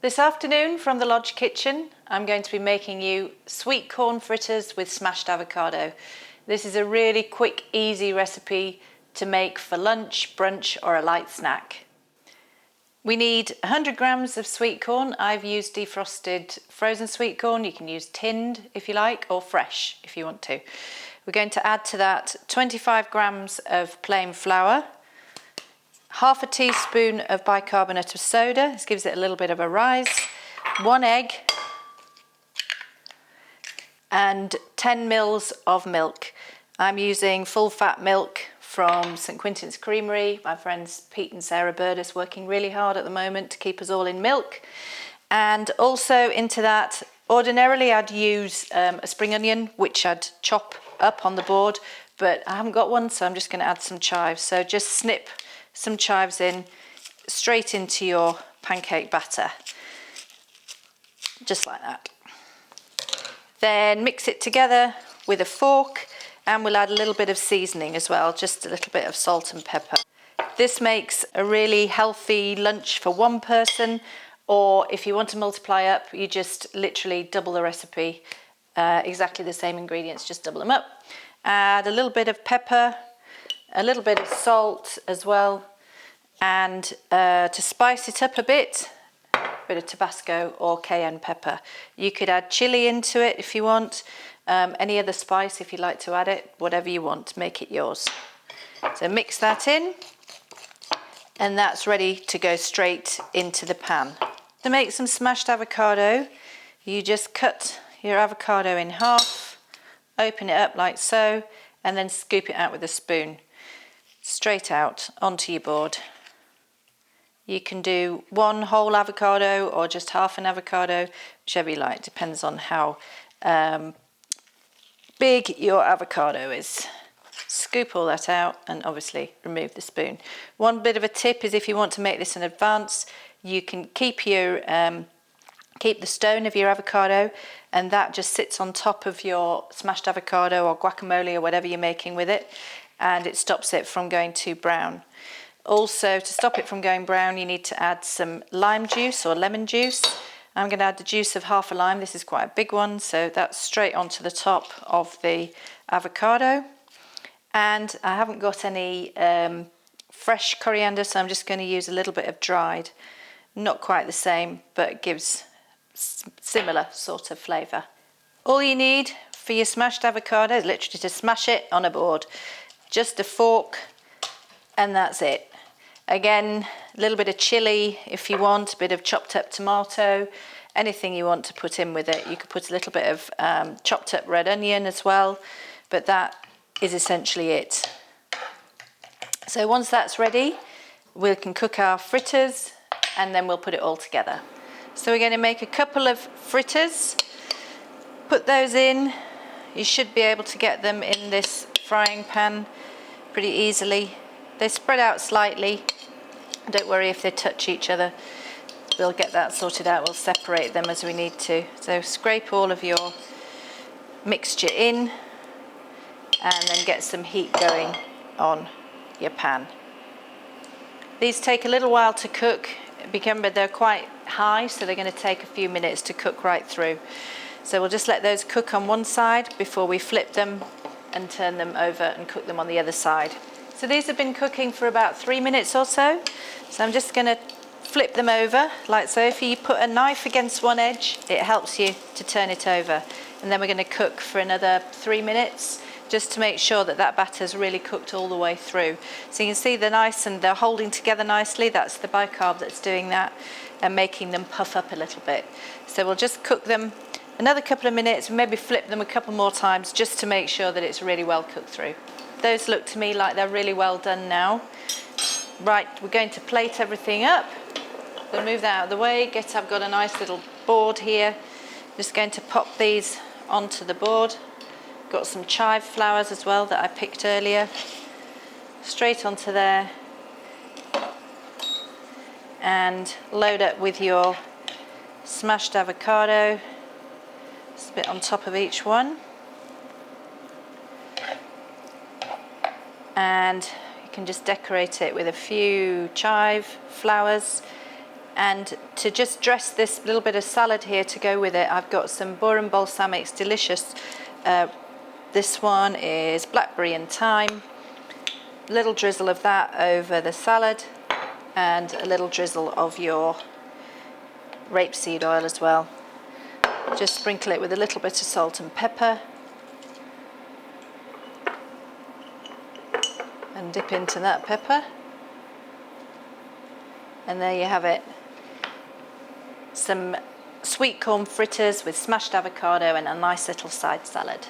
This afternoon from the Lodge kitchen, I'm going to be making you sweet corn fritters with smashed avocado. This is a really quick, easy recipe to make for lunch, brunch or a light snack. We need 100 grams of sweet corn. I've used defrosted frozen sweet corn. You can use tinned if you like, or fresh if you want to. We're going to add to that 25 grams of plain flour, half a teaspoon of bicarbonate of soda, this gives it a little bit of a rise, 1 egg, and 10 mils of milk. I'm using full fat milk from St Quintin's Creamery. My friends Pete and Sarah Burdis working really hard at the moment to keep us all in milk. And also into that, ordinarily I'd use a spring onion, which I'd chop up on the board, but I haven't got one, so I'm just going to add some chives. So just snip some chives in straight into your pancake batter, just like that. Then mix it together with a fork, and we'll add a little bit of seasoning as well, just a little bit of salt and pepper. This makes a really healthy lunch for one person, or if you want to multiply up, you just literally double the recipe, exactly the same ingredients, just double them up. Add a little bit of pepper, a little bit of salt as well, and to spice it up a bit of Tabasco or cayenne pepper. You could add chili into it if you want, any other spice if you'd like to add it, whatever you want, make it yours. So mix that in, and that's ready to go straight into the pan. To make some smashed avocado, you just cut your avocado in half, open it up like so, and then scoop it out with a spoon. Straight out onto your board. You can do one whole avocado or just half an avocado, whichever you like, depends on how big your avocado is. Scoop all that out and obviously remove the spoon. One bit of a tip is if you want to make this in advance, you can keep the stone of your avocado, and that just sits on top of your smashed avocado or guacamole or whatever you're making with it, and it stops it from going too brown. Also, to stop it from going brown, you need to add some lime juice or lemon juice. I'm going to add the juice of half a lime. This is quite a big one, so that's straight onto the top of the avocado. And I haven't got any fresh coriander, so I'm just going to use a little bit of dried. Not quite the same, but it gives similar sort of flavour. All you need for your smashed avocado is literally to smash it on a board. Just a fork, and that's it. Again, a little bit of chili if you want, a bit of chopped up tomato, anything you want to put in with it. You could put a little bit of chopped up red onion as well, but that is essentially it. So once that's ready, we can cook our fritters, and then we'll put it all together. So we're going to make a couple of fritters, put those in. You should be able to get them in this frying pan pretty easily. They spread out slightly. Don't worry if they touch each other. We'll get that sorted out. We'll separate them as we need to. So scrape all of your mixture in, and then get some heat going on your pan. These take a little while to cook. Remember, they're quite high, so they're going to take a few minutes to cook right through. So we'll just let those cook on one side before we flip them and turn them over and cook them on the other side. So these have been cooking for about 3 minutes or so. So I'm just going to flip them over like so. If you put a knife against one edge, it helps you to turn it over. And then we're going to cook for another 3 minutes, just to make sure that that batter's really cooked all the way through. So you can see they're nice and they're holding together nicely. That's the bicarb that's doing that and making them puff up a little bit. So we'll just cook them another couple of minutes, maybe flip them a couple more times just to make sure that it's really well cooked through. Those look to me like they're really well done now. Right, we're going to plate everything up. We'll move that out of the way. I've got a nice little board here. Just going to pop these onto the board. Got some chive flowers as well that I picked earlier. Straight onto there. And load up with your smashed avocado. Just a bit on top of each one. And you can just decorate it with a few chive flowers, And to just dress this little bit of salad here to go with it, I've got some Borum Balsamic's delicious. This one is blackberry and thyme. Little drizzle of that over the salad, and a little drizzle of your rapeseed oil as well. Just sprinkle it with a little bit of salt and pepper, and dip into that pepper. And there you have it. Some sweet corn fritters with smashed avocado and a nice little side salad.